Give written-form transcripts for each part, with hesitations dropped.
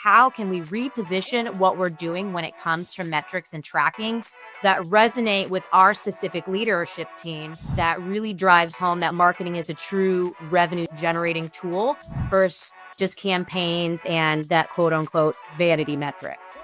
how can we reposition what we're doing when it comes to metrics and tracking that resonate with our specific leadership team, that really drives home that marketing is a true revenue generating tool versus just campaigns and that quote unquote vanity metrics.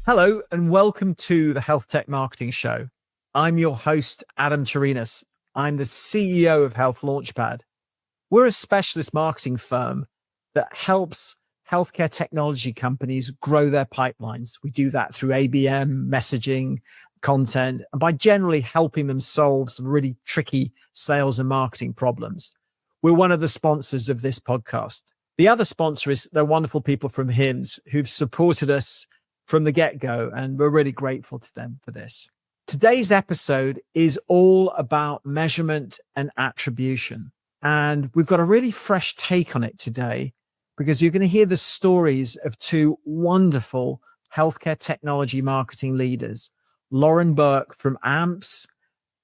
Hello and welcome to the Health Tech Marketing Show. I'm your host, Adam Chirinas. I'm the CEO of Health Launchpad. We're a specialist marketing firm that helps healthcare technology companies grow their pipelines. We do that through ABM, messaging, content, and by generally helping them solve some really tricky sales and marketing problems. We're one of the sponsors of this podcast. The other sponsor is the wonderful people from HIMSS who've supported us from the get-go, and we're really grateful to them for this. Today's episode is all about measurement and attribution. And we've got a really fresh take on it today because you're going to hear the stories of two wonderful healthcare technology marketing leaders, Lauren Burke from AMPS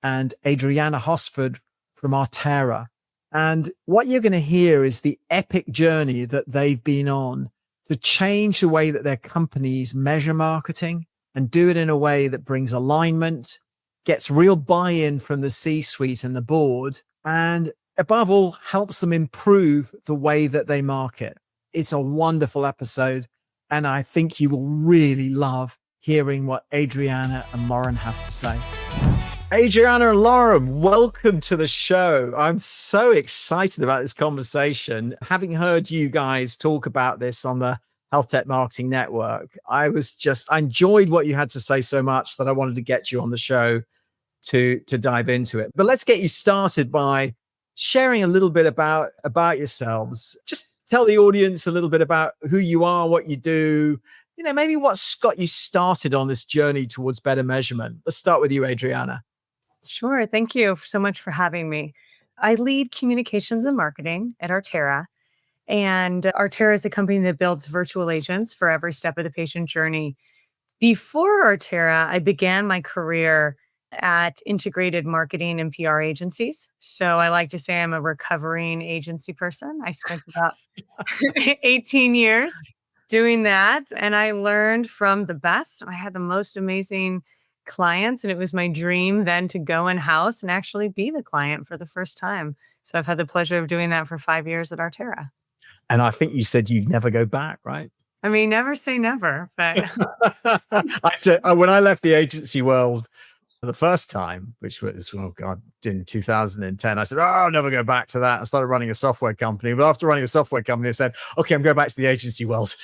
and Adrianna Hosford from Arter. And what you're going to hear is the epic journey that they've been on to change the way that their companies measure marketing and do it in a way that brings alignment, gets real buy-in from the C-suite and the board, and above all, helps them improve the way that they market. It's a wonderful episode, and I think you will really love hearing what Adrianna and Lauren have to say. Adrianna and Lauren, welcome to the show. I'm so excited about this conversation. Having heard you guys talk about this on the Health Tech Marketing Network, I enjoyed what you had to say so much that I wanted to get you on the show to dive into it. But let's get you started by sharing a little bit about yourselves. Just tell the audience a little bit about who you are, what you do, maybe what's got you started on this journey towards better measurement. Let's start with you, Adrianna. Sure. Thank you so much for having me. I lead communications and marketing at Arter. And Arter is a company that builds virtual agents for every step of the patient journey. Before Arter, I began my career at integrated marketing and PR agencies. So I like to say I'm a recovering agency person. I spent about 18 years doing that. And I learned from the best. I had the most amazing clients, and it was my dream then to go in-house and actually be the client for the first time. So I've had the pleasure of doing that for 5 years at Arter. And I think you said you'd never go back, right? I mean, never say never, but I said when I left the agency world for the first time, which was, in 2010, I said, I'll never go back to that. I started running a software company. But after running a software company, I said, okay, I'm going back to the agency world.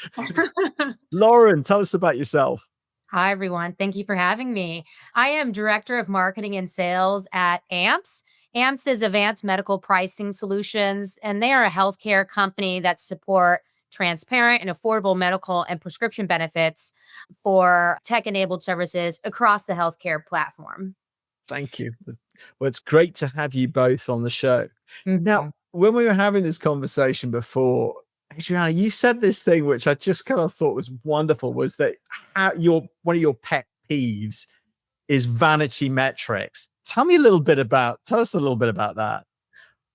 Lauren, tell us about yourself. Hi, everyone. Thank you for having me. I am Director of Marketing and Sales at AMPS. AMPS is Advanced Medical Pricing Solutions, and they are a healthcare company that support transparent and affordable medical and prescription benefits for tech-enabled services across the healthcare platform. Thank you. Well, it's great to have you both on the show. Mm-hmm. Now, when we were having this conversation before, Adrianna, you said this thing, which I just kind of thought was wonderful, was that one of your pet peeves is vanity metrics. Tell us a little bit about that.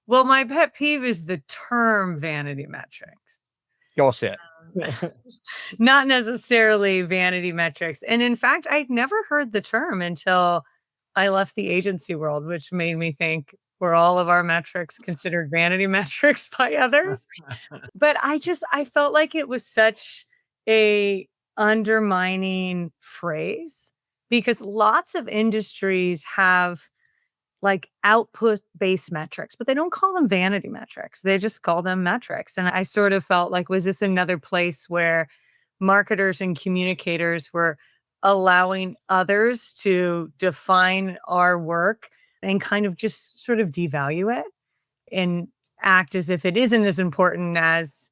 Well, my pet peeve is the term vanity metrics. Got it. Not necessarily vanity metrics. And in fact, I'd never heard the term until I left the agency world, which made me think, were all of our metrics considered vanity metrics by others? But I felt like it was such a undermining phrase because lots of industries have like output-based metrics, but they don't call them vanity metrics. They just call them metrics. And I sort of felt like, was this another place where marketers and communicators were allowing others to define our work and kind of just sort of devalue it and act as if it isn't as important as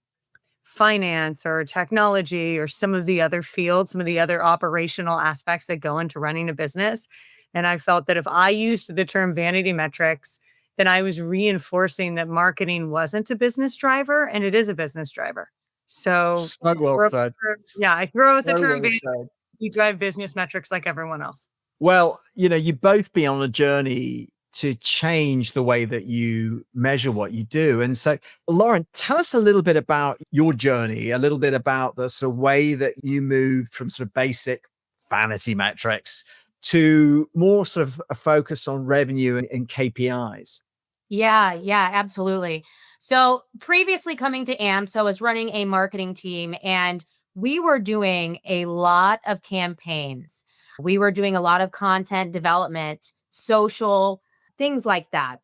finance or technology or some of the other fields, some of the other operational aspects that go into running a business. And I felt that if I used the term vanity metrics, then I was reinforcing that marketing wasn't a business driver, and it is a business driver. So So well said. I throw out the So term well vanity. said. We drive business metrics like everyone else. Well, you both been on a journey to change the way that you measure what you do. And so, Lauren, tell us a little bit about your journey, a little bit about the sort of way that you moved from sort of basic vanity metrics to more sort of a focus on revenue and KPIs. Yeah, absolutely. So previously coming to AMPS, I was running a marketing team and we were doing a lot of campaigns. We were doing a lot of content development, social, things like that.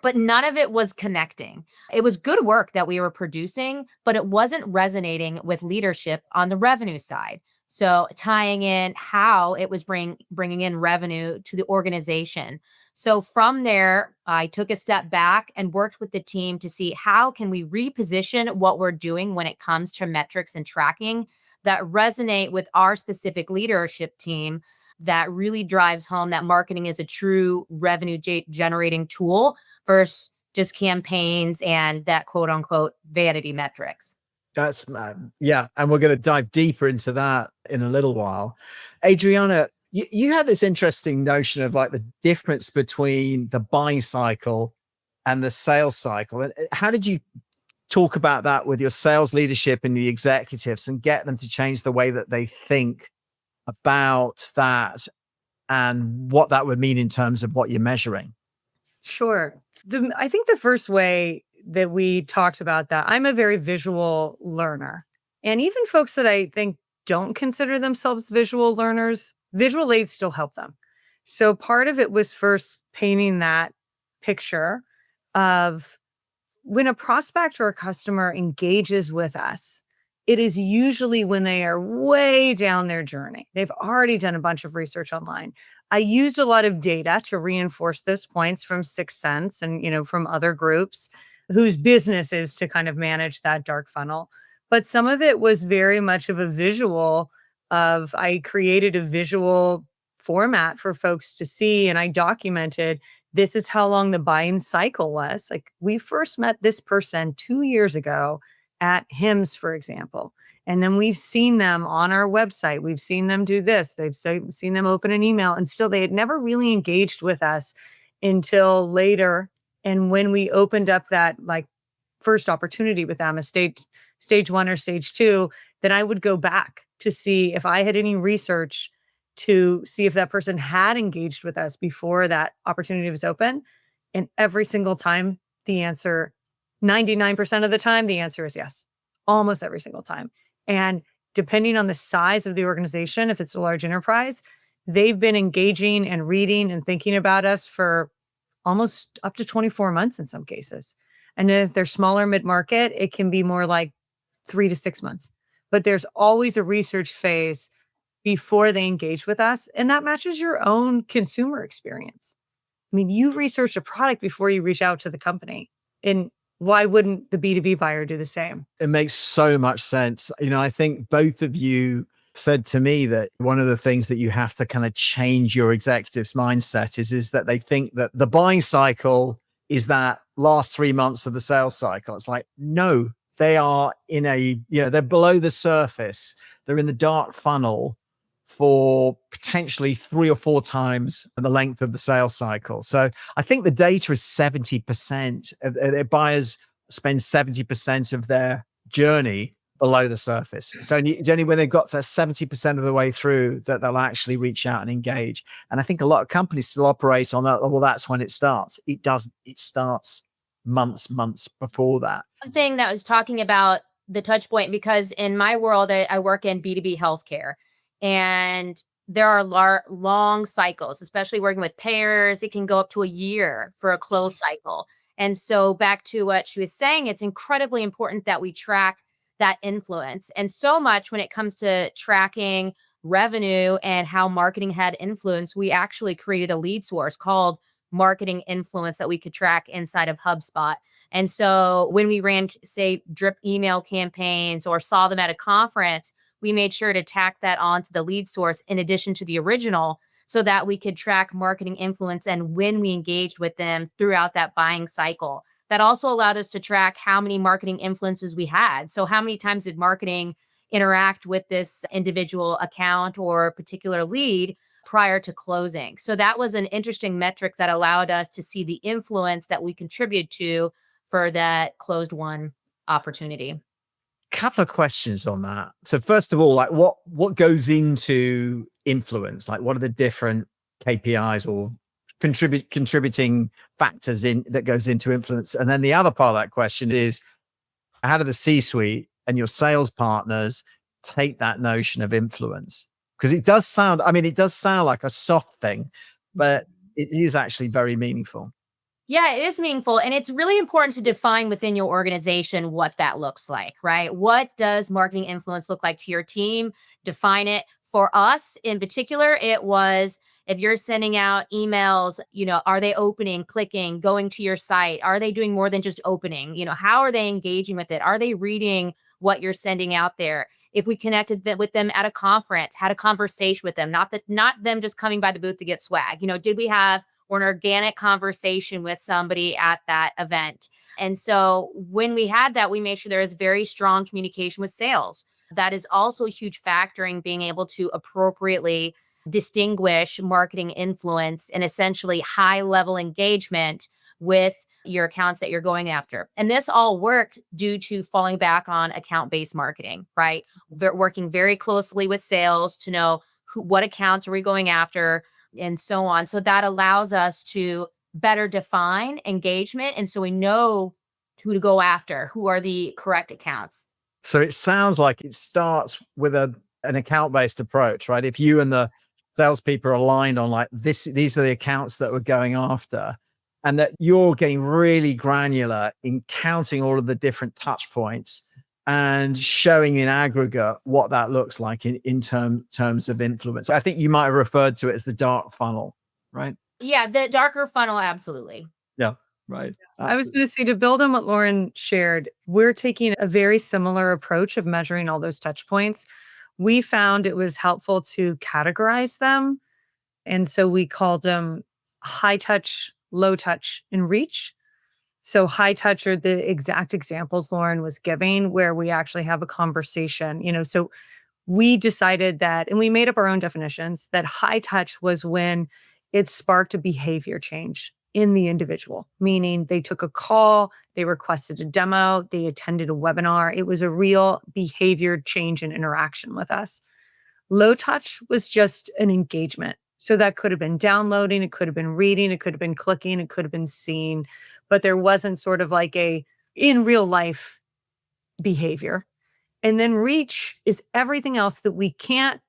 But none of it was connecting. It was good work that we were producing, but it wasn't resonating with leadership on the revenue side. So tying in how it was bringing in revenue to the organization. So from there, I took a step back and worked with the team to see how can we reposition what we're doing when it comes to metrics and tracking that resonate with our specific leadership team that really drives home that marketing is a true revenue generating tool versus just campaigns and that quote unquote vanity metrics. That's yeah, and we're going to dive deeper into that in a little while. Adrianna, you had this interesting notion of like the difference between the buying cycle and the sales cycle. And how did you talk about that with your sales leadership and the executives and get them to change the way that they think about that and what that would mean in terms of what you're measuring? Sure. I think the first way that we talked about that, I'm a very visual learner. And even folks that I think don't consider themselves visual learners, visual aids still help them. So part of it was first painting that picture of when a prospect or a customer engages with us, it is usually when they are way down their journey. They've already done a bunch of research online. I used a lot of data to reinforce those points from Sixth Sense and, from other groups whose business is to kind of manage that dark funnel. But some of it was very much of a visual I created a visual format for folks to see and I documented this is how long the buying cycle was. Like we first met this person 2 years ago at HIMSS, for example. And then we've seen them on our website. We've seen them do this. Seen them open an email and still they had never really engaged with us until later. And when we opened up that like first opportunity with them, a stage one or stage two, then I would go back to see if I had any research to see if that person had engaged with us before that opportunity was open. And every single time, the answer, 99% of the time, the answer is yes, almost every single time. And depending on the size of the organization, if it's a large enterprise, they've been engaging and reading and thinking about us for almost up to 24 months in some cases. And then if they're smaller mid-market, it can be more like 3 to 6 months. But there's always a research phase before they engage with us. And that matches your own consumer experience. I mean, you research a product before you reach out to the company. And why wouldn't the B2B buyer do the same? It makes so much sense. I think both of you said to me that one of the things that you have to kind of change your executives' mindset is that they think that the buying cycle is that last 3 months of the sales cycle. It's like, no, they are they're below the surface. They're in the dark funnel for potentially 3 or 4 times the length of the sales cycle. So I think the data is 70% of their buyers spend 70% of their journey below the surface. It's only when they've got to 70% of the way through that they'll actually reach out and engage. And I think a lot of companies still operate on that. Well, that's when it starts. It doesn't. It starts months before that. One thing that was talking about the touch point, because in my world, I work in B2B healthcare. And there are long cycles, especially working with payers. It can go up to a year for a close cycle. And so back to what she was saying, it's incredibly important that we track that influence. And so much when it comes to tracking revenue and how marketing had influence, we actually created a lead source called marketing influence that we could track inside of HubSpot. And so when we ran, say, drip email campaigns or saw them at a conference, we made sure to tack that onto the lead source in addition to the original so that we could track marketing influence and when we engaged with them throughout that buying cycle. that also allowed us to track how many marketing influences we had. So, how many times did marketing interact with this individual account or particular lead prior to closing? So, that was an interesting metric that allowed us to see the influence that we contributed to for that closed one opportunity. Couple of questions on that. So first of all, like what goes into influence? Like what are the different KPIs or contributing factors in that goes into influence? And then the other part of that question is how do the C-suite and your sales partners take that notion of influence? Because it does sound like a soft thing, but it is actually very meaningful. Yeah, it is meaningful. And it's really important to define within your organization what that looks like, right? What does marketing influence look like to your team? Define it. For us in particular, it was if you're sending out emails, are they opening, clicking, going to your site? Are they doing more than just opening? How are they engaging with it? Are they reading what you're sending out there? If we connected with them at a conference, had a conversation with them, not them just coming by the booth to get swag. Did we have or an organic conversation with somebody at that event? And so when we had that, we made sure there was very strong communication with sales. That is also a huge factor in being able to appropriately distinguish marketing influence and essentially high level engagement with your accounts that you're going after. And this all worked due to falling back on account-based marketing, right? Working very closely with sales to know what accounts are we going after, and so on. So that allows us to better define engagement. And so we know who to go after, who are the correct accounts. So it sounds like it starts with an account-based approach, right? If you and the salespeople are aligned on like these are the accounts that we're going after, and that you're getting really granular in counting all of the different touch points and showing in aggregate what that looks like in terms of influence. I think you might have referred to it as the dark funnel, right? Yeah, the darker funnel, absolutely. Yeah, right. I was going to say, to build on what Lauren shared, we're taking a very similar approach of measuring all those touch points. We found it was helpful to categorize them. And so we called them high touch, low touch, and reach. So high touch are the exact examples Lauren was giving, where we actually have a conversation. So we decided that, and we made up our own definitions, that high touch was when it sparked a behavior change in the individual, meaning they took a call, they requested a demo, they attended a webinar. It was a real behavior change and interaction with us. Low touch was just an engagement. So that could have been downloading, it could have been reading, it could have been clicking, it could have been seeing, but there wasn't sort of like a in real life behavior. And then reach is everything else that we can't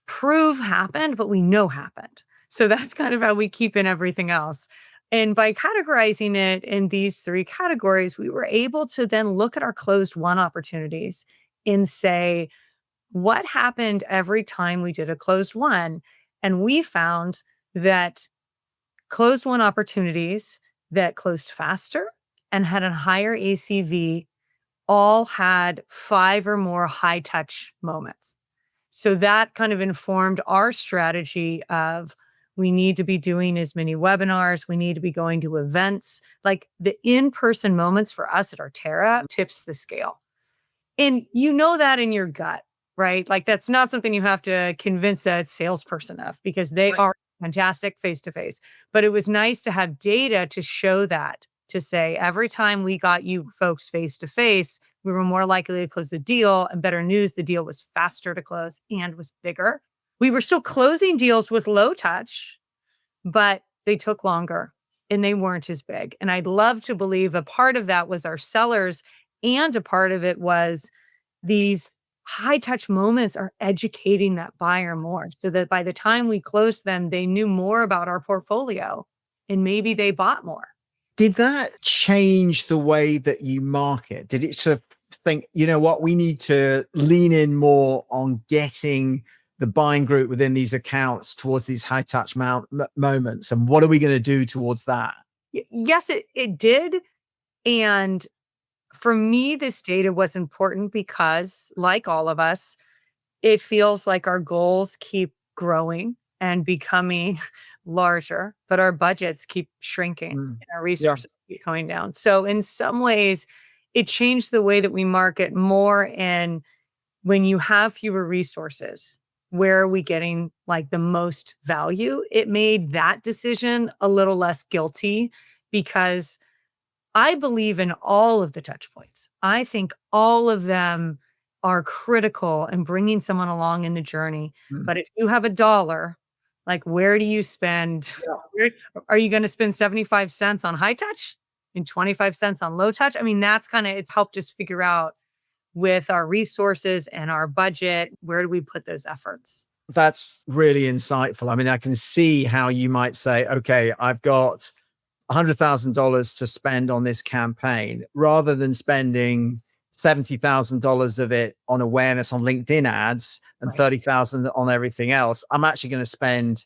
prove happened, but we know happened. So that's kind of how we keep in everything else. And by categorizing it in these three categories, we were able to then look at our closed won opportunities and say, what happened every time we did a closed won? And we found that closed won opportunities that closed faster and had a higher ACV all had 5 or more high touch moments. So that kind of informed our strategy of, we need to be doing as many webinars, we need to be going to events. Like the in-person moments for us at Artera tips the scale. And you know that in your gut, right? Like that's not something you have to convince a salesperson of, because they are fantastic face-to-face. But it was nice to have data to show that, to say every time we got you folks face-to-face, we were more likely to close the deal. And better news, the deal was faster to close and was bigger. We were still closing deals with low touch, but they took longer and they weren't as big. And I'd love to believe a part of that was our sellers, and a part of it was these high touch moments are educating that buyer more, so that by the time we closed them, they knew more about our portfolio and maybe they bought more. Did that change the way that you market? Did it sort of think, you know what, we need to lean in more on getting the buying group within these accounts towards these high touch moments? And what are we going to do towards that? Yes, it did. And for me, this data was important because, like all of us, it feels like our goals keep growing and becoming larger, but our budgets keep shrinking Mm. and our Yeah. resources keep going down. So in some ways, it changed the way that we market more in when you have fewer resources, where are we getting like the most value? It made that decision a little less guilty because I believe in all of the touch points. I think all of them are critical in bringing someone along in the journey. Mm. But if you have a dollar, like where do you spend? Yeah. Where, are you going to spend 75 cents on high touch and 25 cents on low touch? I mean, that's kind of, it's helped us figure out with our resources and our budget, where do we put those efforts? That's really insightful. I mean, I can see how you might say, okay, I've got $100,000 to spend on this campaign rather than spending $70,000 of it on awareness on LinkedIn ads and Right. 30,000 on everything else. I'm actually going to spend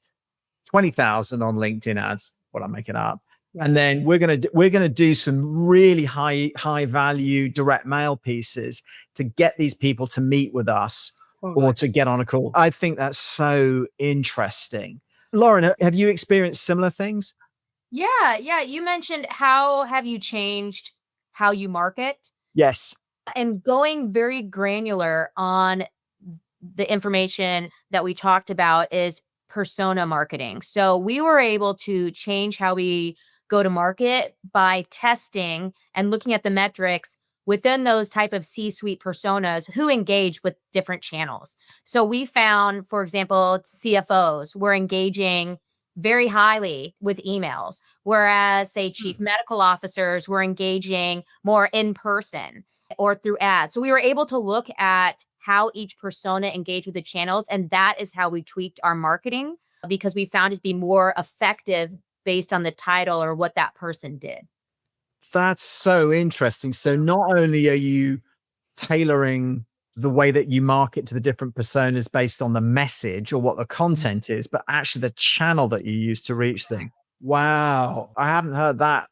20,000 on LinkedIn ads, what I'm making up. Yeah. And then we're going to do some really high value direct mail pieces to get these people to meet with us or to get on a call. I think that's so interesting. Lauren, have you experienced similar things? Yeah, yeah. You mentioned how have you changed how you market? Yes. And going very granular on the information that we talked about is persona marketing. So we were able to change how we go to market by testing and looking at the metrics within those type of C-suite personas who engage with different channels. So we found, for example, CFOs were engaging very highly with emails, whereas say chief medical officers were engaging more in person or through ads. So we were able to look at how each persona engaged with the channels. And that is how we tweaked our marketing because we found it to be more effective based on the title or what that person did. That's so interesting. So not only are you tailoring the way that you market to the different personas based on the message or what the content is, but actually the channel that you use to reach them. Wow. I haven't heard that.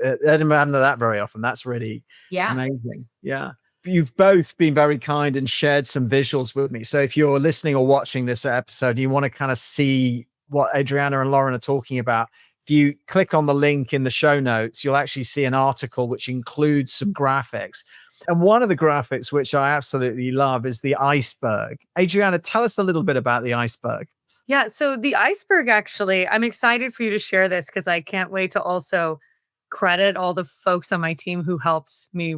I haven't heard that very often. That's really Yeah. amazing. Yeah. You've both been very kind and shared some visuals with me. So if you're listening or watching this episode, you want to kind of see what Adrianna and Lauren are talking about. If you click on the link in the show notes, you'll actually see an article which includes some graphics. And one of the graphics, which I absolutely love, is the iceberg. Adrianna, tell us a little bit about the iceberg. Yeah. So the iceberg, actually, I'm excited for you to share this because I can't wait to also credit all the folks on my team who helped me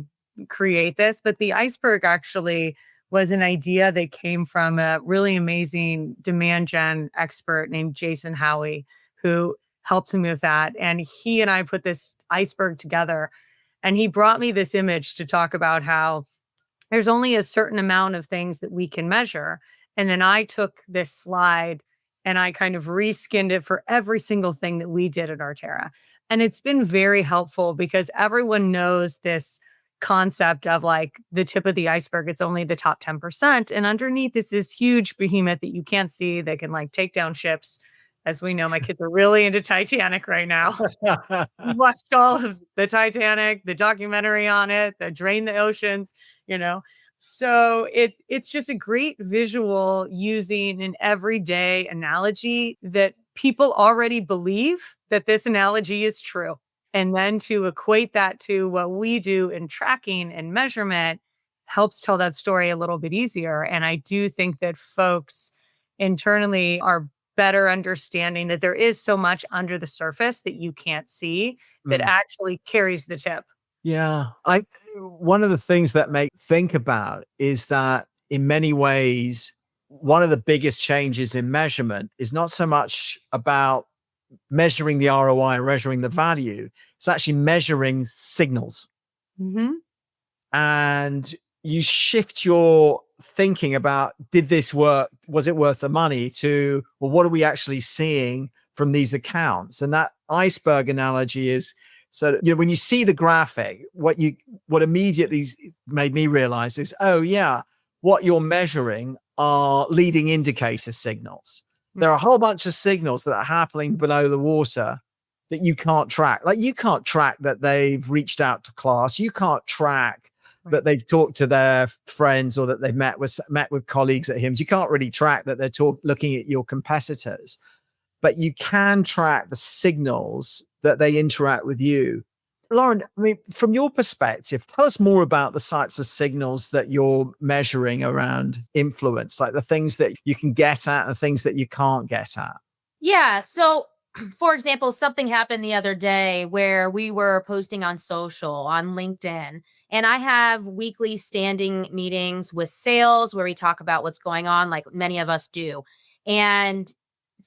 create this. But the iceberg actually was an idea that came from a really amazing demand gen expert named Jason Howie, who helped me with that. And he and I put this iceberg together. And he brought me this image to talk about how there's only a certain amount of things that we can measure. And then I took this slide and I kind of reskinned it for every single thing that we did at Artera. And it's been very helpful because everyone knows this concept of like the tip of the iceberg. It's only the top 10%. And underneath is this huge behemoth that you can't see. They can like take down ships. As we know, my kids are really into Titanic right now. We watched all of the Titanic, the documentary on it, the Drain the Oceans, you know. So it's just a great visual using an everyday analogy that people already believe that this analogy is true. And then to equate that to what we do in tracking and measurement helps tell that story a little bit easier. And I do think that folks internally are better understanding that there is so much under the surface that you can't see that actually carries the tip. Yeah. One of the things that make think about is that in many ways, one of the biggest changes in measurement is not so much about measuring the ROI and measuring the value. It's actually measuring signals. Mm-hmm. And you shift your thinking about, did this work? Was it worth the money? To, well, what are we actually seeing from these accounts? And that iceberg analogy is, so, you know, when you see the graphic, what immediately made me realize is, oh yeah, what you're measuring are leading indicator signals. There are a whole bunch of signals that are happening below the water that you can't track. Like you can't track that they've reached out to class. You can't track that they've talked to their friends or that they've met with colleagues at HIMSS. You can't really track that they're looking at your competitors. but you can track the signals that they interact with you. Lauren, I mean, from your perspective, tell us more about the types of signals that you're measuring around influence, like the things that you can get at and things that you can't get at. Yeah. So, for example, something happened the other day where we were posting on social, on LinkedIn, and I have weekly standing meetings with sales where we talk about what's going on, like many of us do. And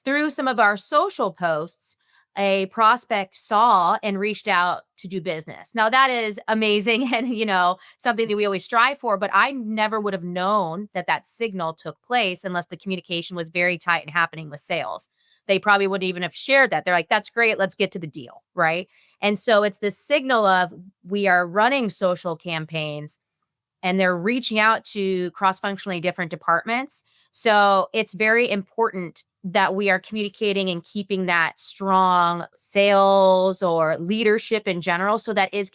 through some of our social posts, a prospect saw and reached out to do business. Now that is amazing and something that we always strive for, but I never would have known that that signal took place unless the communication was very tight and happening with sales. They probably wouldn't even have shared that. They're like, that's great, let's get to the deal, right? And so it's this signal of we are running social campaigns and they're reaching out to cross-functionally different departments. So it's very important that we are communicating and keeping that strong sales or leadership in general. So that is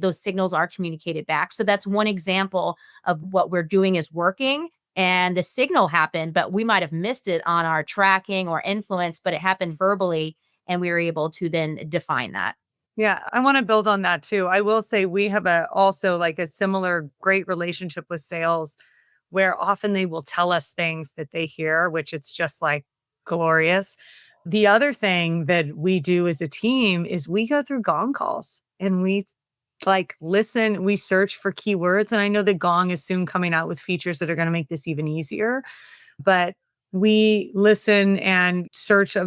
those signals are communicated back. So that's one example of what we're doing is working. And the signal happened, but we might have missed it on our tracking or influence, but it happened verbally. And we were able to then define that. Yeah, I want to build on that too. I will say we have also like a similar great relationship with sales where often they will tell us things that they hear, which it's just like glorious. The other thing that we do as a team is we go through gong calls and we like listen, we search for keywords. And I know that Gong is soon coming out with features that are going to make this even easier, but we listen and search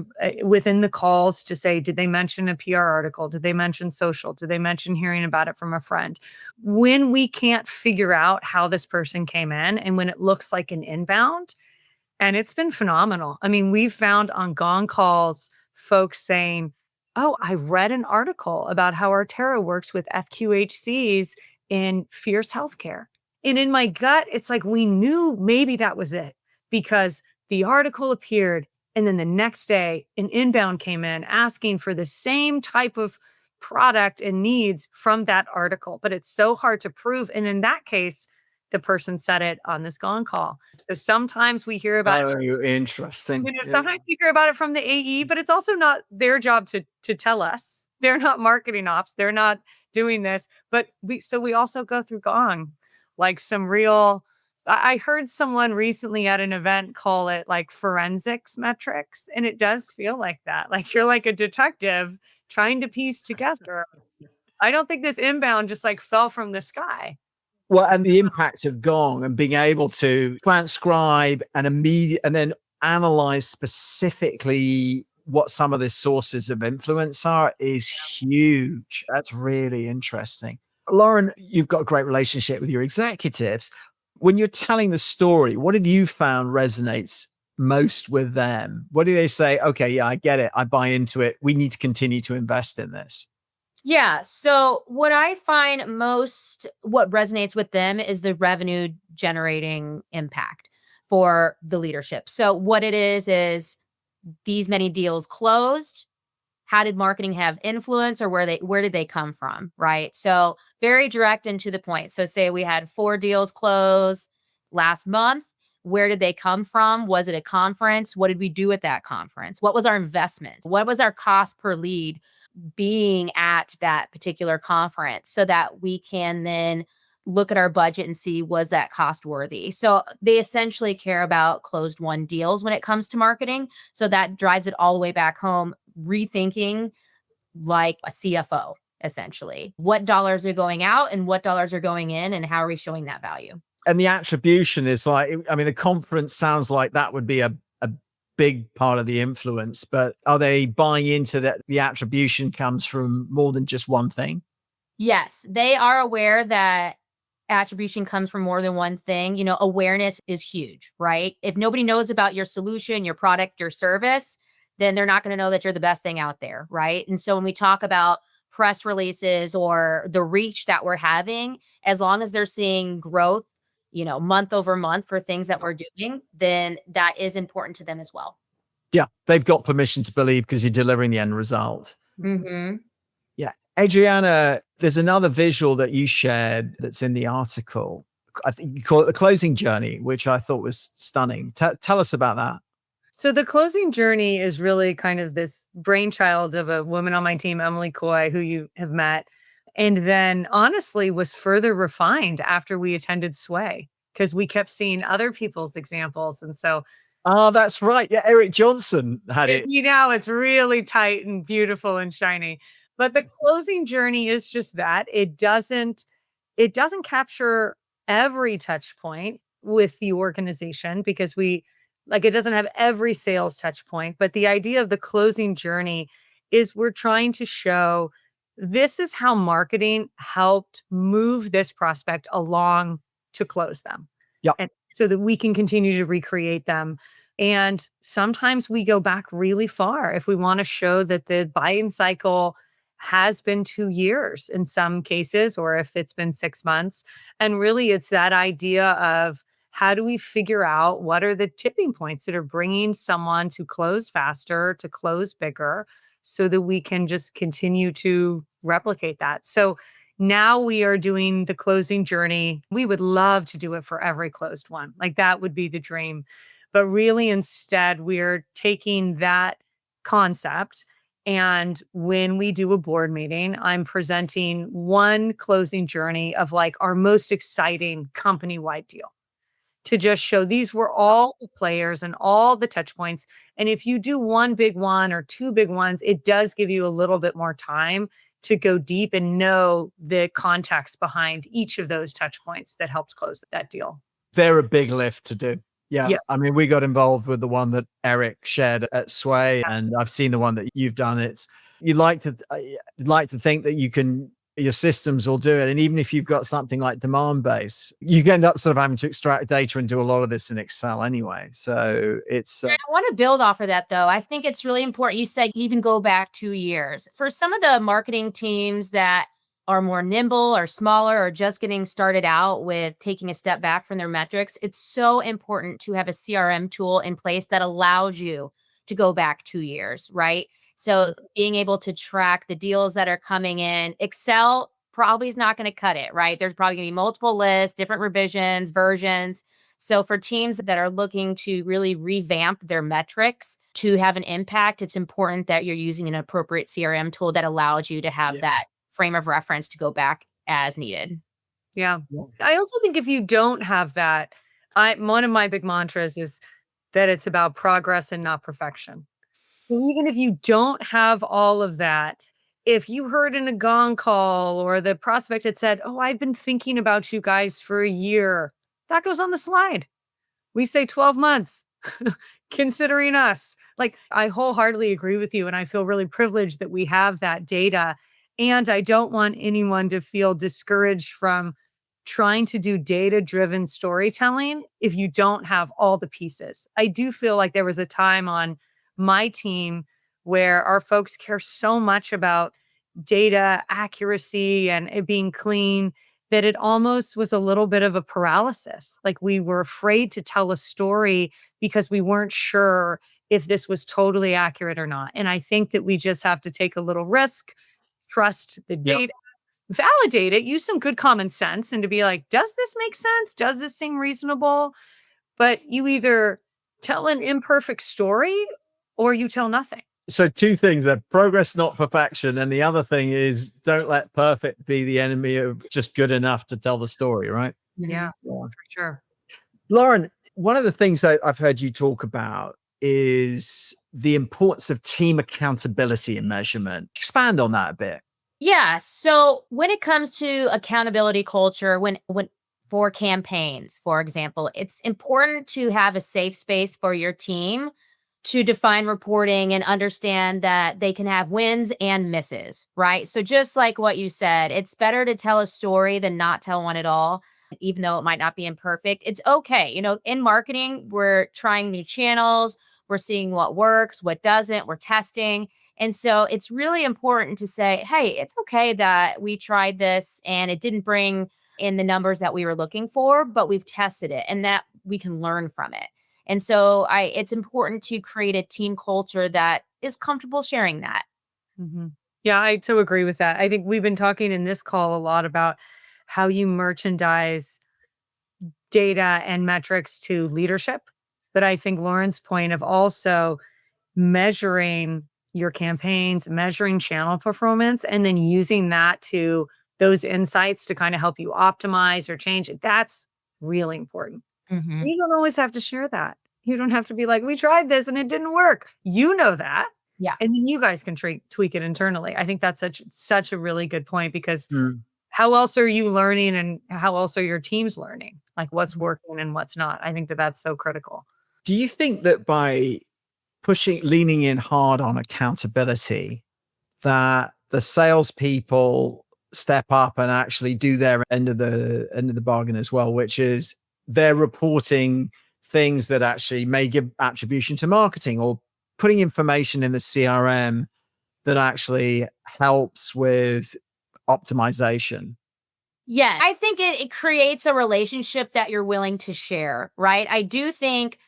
within the calls to say, did they mention a PR article? Did they mention social? Did they mention hearing about it from a friend? When we can't figure out how this person came in and when it looks like an inbound, and it's been phenomenal. I mean, we've found on Gong calls, folks saying, oh, I read an article about how Arter works with FQHCs in Fierce Healthcare. And in my gut, it's like we knew maybe that was it because the article appeared. And then the next day, an inbound came in asking for the same type of product and needs from that article. But it's so hard to prove. And in that case, the person said it on this Gong call. So sometimes we hear about Oh, interesting. sometimes we hear about it from the AE, but it's also not their job to tell us. They're not marketing ops. They're not doing this. But we also go through Gong, like some real. I heard someone recently at an event call it like forensics metrics, and it does feel like that. Like you're like a detective trying to piece together. I don't think this inbound just like fell from the sky. Well, and the impact of Gong and being able to transcribe and then analyze specifically what some of the sources of influence are is huge. That's really interesting. Lauren, you've got a great relationship with your executives. When you're telling the story, what have you found resonates most with them? What do they say? Okay, yeah, I get it. I buy into it. We need to continue to invest in this. Yeah. So what I find what resonates with them is the revenue generating impact for the leadership. So what it is these many deals closed. How did marketing have influence or where did they come from? Right. So very direct and to the point. So say we had 4 deals close last month. Where did they come from? Was it a conference? What did we do at that conference? What was our investment? What was our cost per lead being at that particular conference so that we can then look at our budget and see, was that cost worthy? So they essentially care about closed won deals when it comes to marketing. So that drives it all the way back home, rethinking like a CFO, essentially. What dollars are going out and what dollars are going in and how are we showing that value? And the attribution is like, I mean, the conference sounds like that would be a big part of the influence, but are they buying into that the attribution comes from more than just one thing? Yes, they are aware that attribution comes from more than one thing. Awareness is huge, right? If nobody knows about your solution, your product, your service, then they're not going to know that you're the best thing out there, right? And so when we talk about press releases or the reach that we're having, as long as they're seeing growth, month over month for things that we're doing, then that is important to them as well. Yeah, they've got permission to believe because you're delivering the end result. Mm-hmm. Yeah. Adrianna, there's another visual that you shared that's in the article. I think you call it the closing journey, which I thought was stunning. Tell us about that. So the closing journey is really kind of this brainchild of a woman on my team, Emily Coy, who you have met, and then honestly was further refined after we attended Sway because we kept seeing other people's examples. And so Oh, that's right. Yeah, Eric Johnson had it. it's really tight and beautiful and shiny. But the closing journey is just that. It doesn't capture every touch point with the organization because it doesn't have every sales touch point, but the idea of the closing journey is we're trying to show this is how marketing helped move this prospect along to close them. Yeah. And so that we can continue to recreate them. And sometimes we go back really far if we want to show that the buying cycle has been 2 years in some cases, or if it's been 6 months. And really, it's that idea of how do we figure out what are the tipping points that are bringing someone to close faster, to close bigger, so that we can just continue to replicate that. So now we are doing the closing journey. We would love to do it for every closed one. Like that would be the dream. But really, instead, we're taking that concept. And when we do a board meeting, I'm presenting one closing journey of like our most exciting company wide deal to just show these were all the players and all the touch points. And if you do one big one or two big ones, it does give you a little bit more time to go deep and know the context behind each of those touch points that helped close that deal. They're a big lift to do. Yeah. Yeah. I mean, we got involved with the one that Eric shared at Sway, and I've seen the one that you've done. You'd like to think that your systems will do it. And even if you've got something like demand base, you end up sort of having to extract data and do a lot of this in Excel anyway. So it's, I want to build off of that though. I think it's really important. You said even go back 2 years. For some of the marketing teams that are more nimble or smaller or just getting started out with taking a step back from their metrics, it's so important to have a CRM tool in place that allows you to go back 2 years, right? So being able to track the deals that are coming in, Excel probably is not going to cut it, right? There's probably going to be multiple lists, different revisions, versions. So for teams that are looking to really revamp their metrics to have an impact, it's important that you're using an appropriate CRM tool that allows you to have that frame of reference to go back as needed. Yeah. I also think if you don't have that, one of my big mantras is that it's about progress and not perfection. So even if you don't have all of that, if you heard in a gong call or the prospect had said, "Oh, I've been thinking about you guys for a year," that goes on the slide. We say 12 months, considering us. Like, I wholeheartedly agree with you. And I feel really privileged that we have that data. And I don't want anyone to feel discouraged from trying to do data driven storytelling if you don't have all the pieces. I do feel like there was a time on my team where our folks care so much about data accuracy and it being clean that it almost was a little bit of a paralysis. Like we were afraid to tell a story because we weren't sure if this was totally accurate or not. And I think that we just have to take a little risk, trust the data, validate it, use some good common sense, and to be like, does this make sense? Does this seem reasonable? But you either tell an imperfect story or you tell nothing. So two things there: progress, not perfection. And the other thing is don't let perfect be the enemy of just good enough to tell the story, right? Yeah, for sure. Lauren, one of the things that I've heard you talk about is the importance of team accountability and measurement. Expand on that a bit. Yeah. So when it comes to accountability culture, when for campaigns, for example, it's important to have a safe space for your team to define reporting and understand that they can have wins and misses, right? So just like what you said, it's better to tell a story than not tell one at all, even though it might not be imperfect. It's okay. In marketing, we're trying new channels, we're seeing what works, what doesn't, we're testing. And so it's really important to say, hey, it's okay that we tried this and it didn't bring in the numbers that we were looking for, but we've tested it and that we can learn from it. And so it's important to create a team culture that is comfortable sharing that. Mm-hmm. Yeah, I so agree with that. I think we've been talking in this call a lot about how you merchandise data and metrics to leadership But I think Lauren's point of also measuring your campaigns, measuring channel performance, and then using those insights to kind of help you optimize or change it. That's really important. Mhm. You don't always have to share that. You don't have to be like, we tried this and it didn't work. You know that. Yeah. And then you guys can tweak it internally. I think that's such a really good point because Mm. how else are you learning and how else are your teams learning? Like what's working and what's not. I think that's so critical. Do you think that by leaning in hard on accountability, that the salespeople step up and actually do their end of the bargain as well, which is they're reporting things that actually may give attribution to marketing or putting information in the CRM that actually helps with optimization? Yeah, I think it creates a relationship that you're willing to share, right? I do think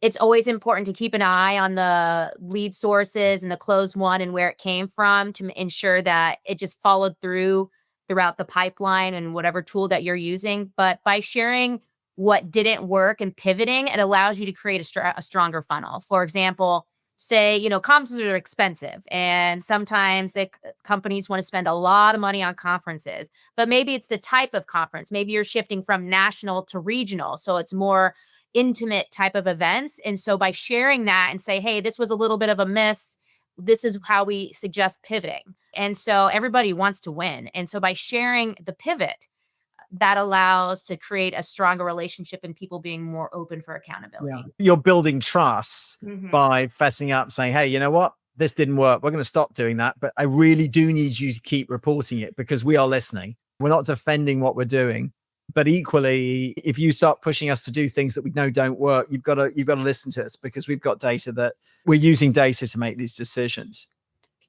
it's always important to keep an eye on the lead sources and the closed one and where it came from to ensure that it just followed throughout the pipeline and whatever tool that you're using. But by sharing what didn't work and pivoting, it allows you to create a stronger funnel. For example, say, conferences are expensive and sometimes companies want to spend a lot of money on conferences, but maybe it's the type of conference. Maybe you're shifting from national to regional. So it's more intimate type of events. And so by sharing that and say, hey, this was a little bit of a miss, this is how we suggest pivoting. And so everybody wants to win. And so by sharing the pivot, that allows to create a stronger relationship and people being more open for Yeah. accountability. You're building trust Mhm. by fessing up, saying, hey, you know what? This didn't work. We're going to stop doing that. But I really do need you to keep reporting it because we are listening. We're not defending what we're doing. But equally, if you start pushing us to do things that we know don't work, you've got to listen to us because we've got data that we're using data to make these decisions.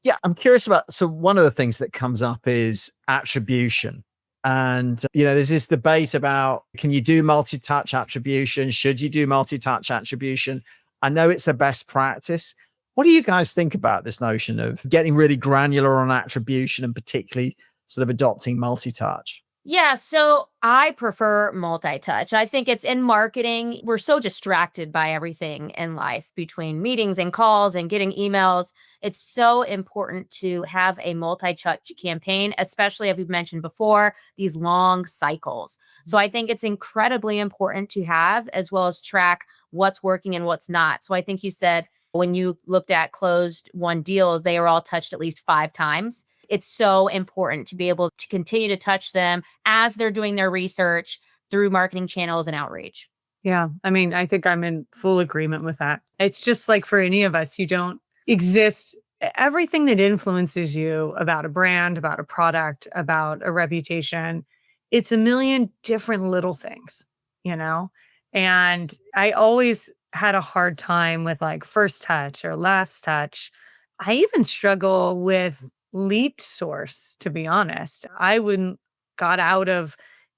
Yeah, I'm curious about. So one of the things that comes up is attribution. And, there's this debate about, can you do multi-touch attribution? Should you do multi-touch attribution? I know it's a best practice. What do you guys think about this notion of getting really granular on attribution and particularly sort of adopting multi-touch? Yeah, so I prefer multi-touch. I think it's in marketing. We're so distracted by everything in life between meetings and calls and getting emails. It's so important to have a multi-touch campaign, especially as we've mentioned before, these long cycles. So I think it's incredibly important to have as well as track what's working and what's not. So I think you said when you looked at closed one deals, they were all touched at least 5 times. It's so important to be able to continue to touch them as they're doing their research through marketing channels and outreach. Yeah. I mean, I think I'm in full agreement with that. It's just like for any of us, you don't exist. Everything that influences you about a brand, about a product, about a reputation, it's a million different little things, you know? And I always had a hard time with like first touch or last touch. I even struggle with lead source, to be honest. I wouldn't got out of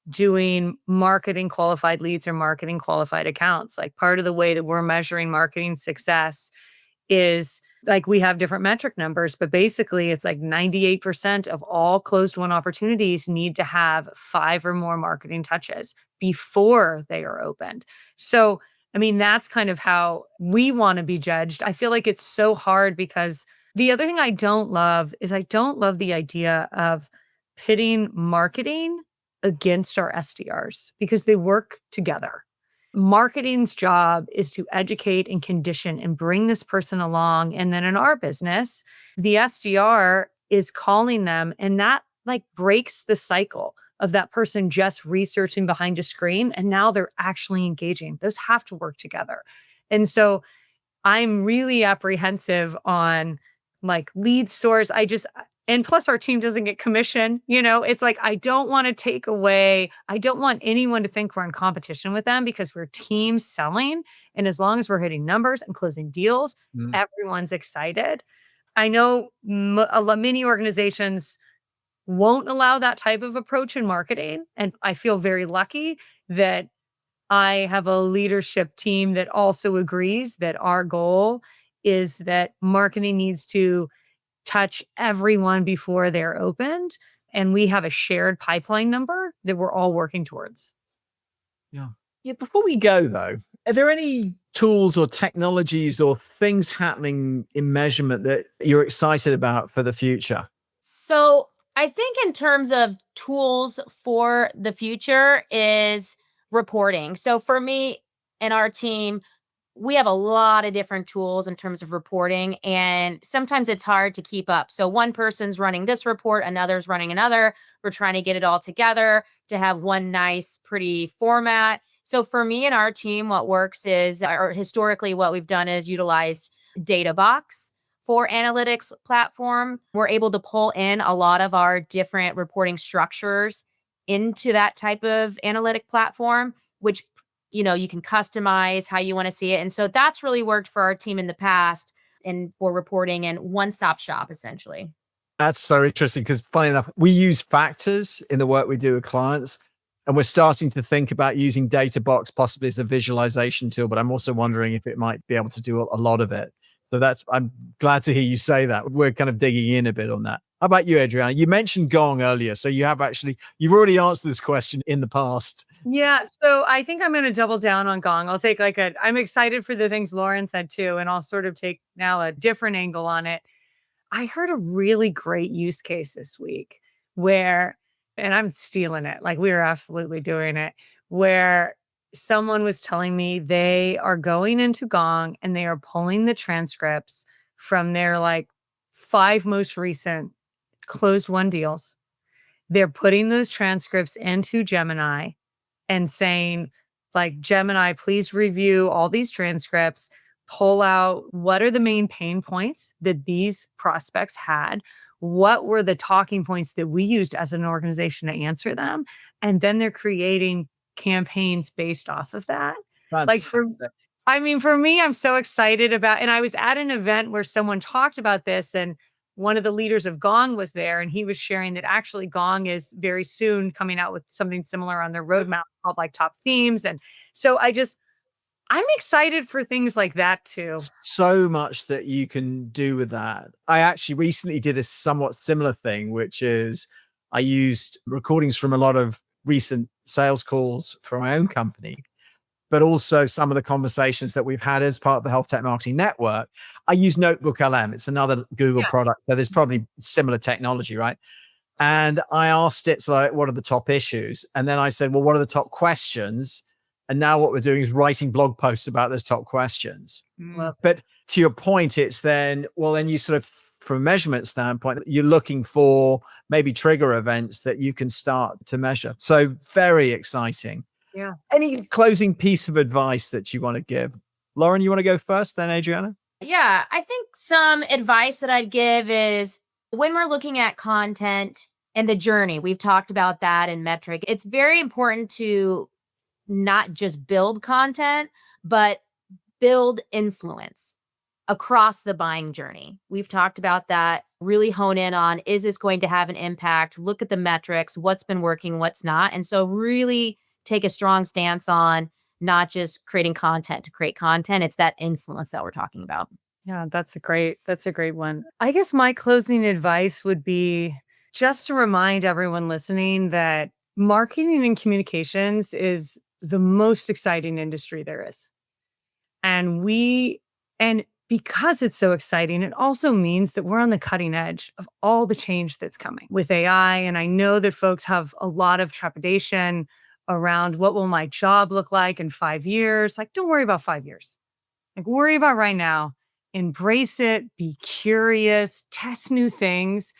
doing marketing qualified leads or marketing qualified accounts. Like part of the way that we're measuring marketing success is like we have different metric numbers, but basically it's like 98% of all closed won opportunities need to have 5 or more marketing touches before they are opened. So, I mean, that's kind of how we want to be judged. I feel like it's so hard because the other thing I don't love is I don't love the idea of pitting marketing against our SDRs because they work together. Marketing's job is to educate and condition and bring this person along. And then in our business, the SDR is calling them, and that like breaks the cycle of that person just researching behind a screen. And now they're actually engaging. Those have to work together. And so I'm really apprehensive on like lead source. And plus our team doesn't get commission, it's like, I don't want to take away, I don't want anyone to think we're in competition with them because we're team selling. And as long as we're hitting numbers and closing deals, Mm. everyone's excited. I know many organizations won't allow that type of approach in marketing. And I feel very lucky that I have a leadership team that also agrees that our goal is that marketing needs to touch everyone before they're opened. And we have a shared pipeline number that we're all working towards. Yeah. Yeah, before we go though, are there any tools or technologies or things happening in measurement that you're excited about for the future? So I think in terms of tools for the future is reporting. So for me and our team, we have a lot of different tools in terms of reporting, and sometimes it's hard to keep up. So one person's running this report, another's running another. We're trying to get it all together to have one nice, pretty format. So for me and our team, what works is, or historically, what we've done is utilized DataBox for analytics platform. We're able to pull in a lot of our different reporting structures into that type of analytic platform, which you can customize how you want to see it. And so that's really worked for our team in the past and for reporting and one-stop shop essentially. That's so interesting because, funny enough, we use factors in the work we do with clients, and we're starting to think about using DataBox possibly as a visualization tool. But I'm also wondering if it might be able to do a lot of it. So I'm glad to hear you say that. We're kind of digging in a bit on that. How about you, Adrianna? You mentioned Gong earlier, so you've already answered this question in the past. Yeah, so I think I'm gonna double down on Gong. I'll take I'm excited for the things Lauren said too, and I'll sort of take now a different angle on it. I heard a really great use case this week where, and I'm stealing it, like we are absolutely doing it, where someone was telling me they are going into Gong and they are pulling the transcripts from their like 5 most recent closed won deals. They're putting those transcripts into Gemini and saying, like, Gemini, please review all these transcripts, pull out what are the main pain points that these prospects had, what were the talking points that we used as an organization to answer them, and then they're creating campaigns based off of that. Like for Fantastic. I mean, for me, I'm so excited about, and I was at an event where someone talked about this, and one of the leaders of Gong was there, and he was sharing that actually Gong is very soon coming out with something similar on their roadmap called like top themes. And so I'm excited for things like that too. So much that you can do with that. I actually recently did a somewhat similar thing, which is I used recordings from a lot of recent sales calls for my own company, but also some of the conversations that we've had as part of the Health Tech Marketing Network. I use Notebook LM. It's another Google product. So there's probably similar technology, right? And I asked it, so like, what are the top issues? And then I said, well, what are the top questions? And now what we're doing is writing blog posts about those top questions. But to your point, it's then, well, then you sort of, from a measurement standpoint, you're looking for maybe trigger events that you can start to measure. So very exciting. Yeah. Any closing piece of advice that you want to give? Lauren, you want to go first, then Adrianna? Yeah, I think some advice that I'd give is when we're looking at content and the journey, we've talked about that in metric. It's very important to not just build content, but build influence across the buying journey. We've talked about that. Really hone in on, is this going to have an impact? Look at the metrics, what's been working, what's not. And so really take a strong stance on not just creating content to create content. It's that influence that we're talking about. Yeah, that's a great one. I guess my closing advice would be just to remind everyone listening that marketing and communications is the most exciting industry there is. And because it's so exciting, it also means that we're on the cutting edge of all the change that's coming with AI. And I know that folks have a lot of trepidation around what will my job look like in 5 years. Like, don't worry about 5 years. Like, worry about right now. Embrace it, be curious, test new things,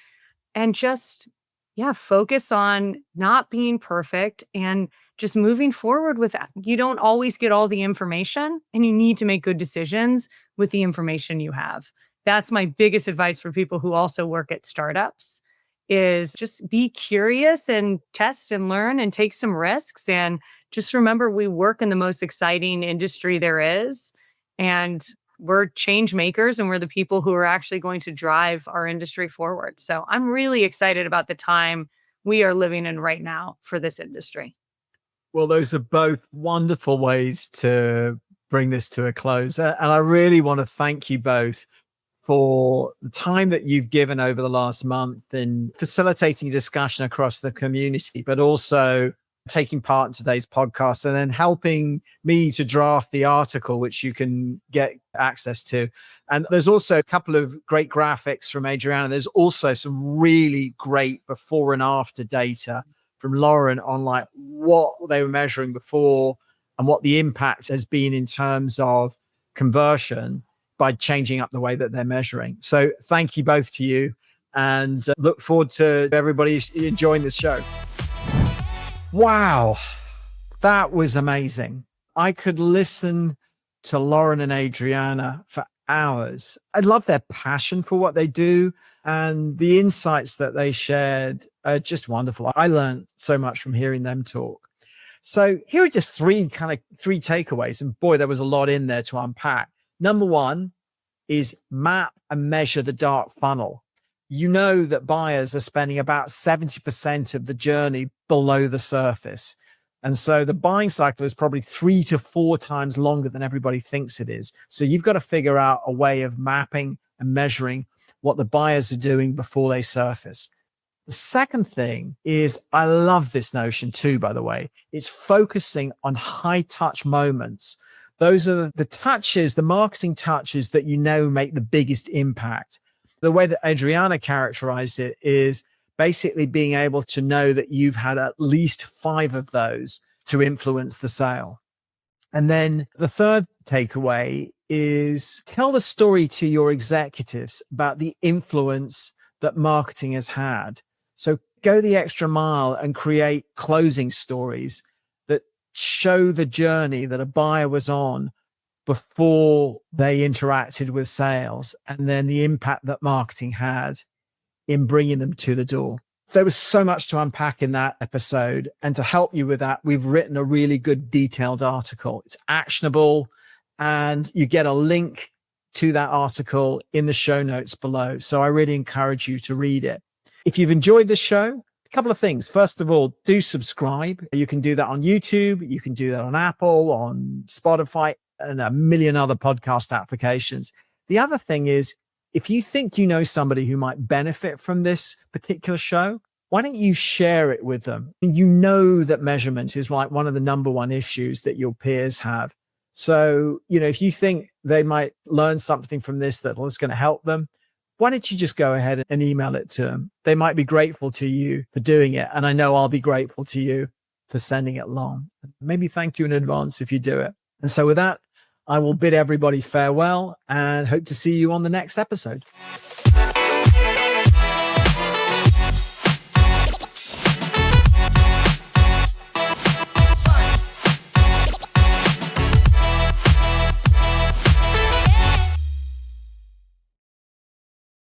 and just, yeah, focus on not being perfect and just moving forward with that. You don't always get all the information, and you need to make good decisions with the information you have. That's my biggest advice for people who also work at startups is just be curious and test and learn and take some risks. And just remember, we work in the most exciting industry there is. And we're change makers, and we're the people who are actually going to drive our industry forward. So I'm really excited about the time we are living in right now for this industry. Well, those are both wonderful ways to bring this to a close. And I really want to thank you both for the time that you've given over the last month in facilitating discussion across the community, but also taking part in today's podcast and then helping me to draft the article, which you can get access to. And there's also a couple of great graphics from Adrianna. There's also some really great before and after data from Lauren on like what they were measuring before and what the impact has been in terms of conversion by changing up the way that they're measuring. So thank you both to you, and look forward to everybody enjoying this show. Wow, that was amazing. I could listen to Lauren and Adrianna for hours. I love their passion for what they do, and the insights that they shared are just wonderful. I learned so much from hearing them talk. So here are just three takeaways. And boy, there was a lot in there to unpack. Number one is map and measure the dark funnel. You know that buyers are spending about 70% of the journey below the surface. And so the buying cycle is probably 3 to 4 times longer than everybody thinks it is. So you've got to figure out a way of mapping and measuring what the buyers are doing before they surface. The second thing is, I love this notion too, by the way, it's focusing on high touch moments. Those are the touches, the marketing touches that you know make the biggest impact. The way that Adrianna characterized it is basically being able to know that you've had at least 5 of those to influence the sale. And then the third takeaway is tell the story to your executives about the influence that marketing has had. So go the extra mile and create closing stories that show the journey that a buyer was on before they interacted with sales, and then the impact that marketing had in bringing them to the door. There was so much to unpack in that episode. And to help you with that, we've written a really good detailed article. It's actionable, and you get a link to that article in the show notes below. So I really encourage you to read it. If you've enjoyed the show, a couple of things. First of all, do subscribe. You can do that on YouTube. You can do that on Apple, on Spotify, and a million other podcast applications. The other thing is, if you think you know somebody who might benefit from this particular show, why don't you share it with them? You know that measurement is like one of the number one issues that your peers have. So, if you think they might learn something from this that's going to help them, why don't you just go ahead and email it to them? They might be grateful to you for doing it. And I know I'll be grateful to you for sending it along. Maybe thank you in advance if you do it. And so with that, I will bid everybody farewell and hope to see you on the next episode.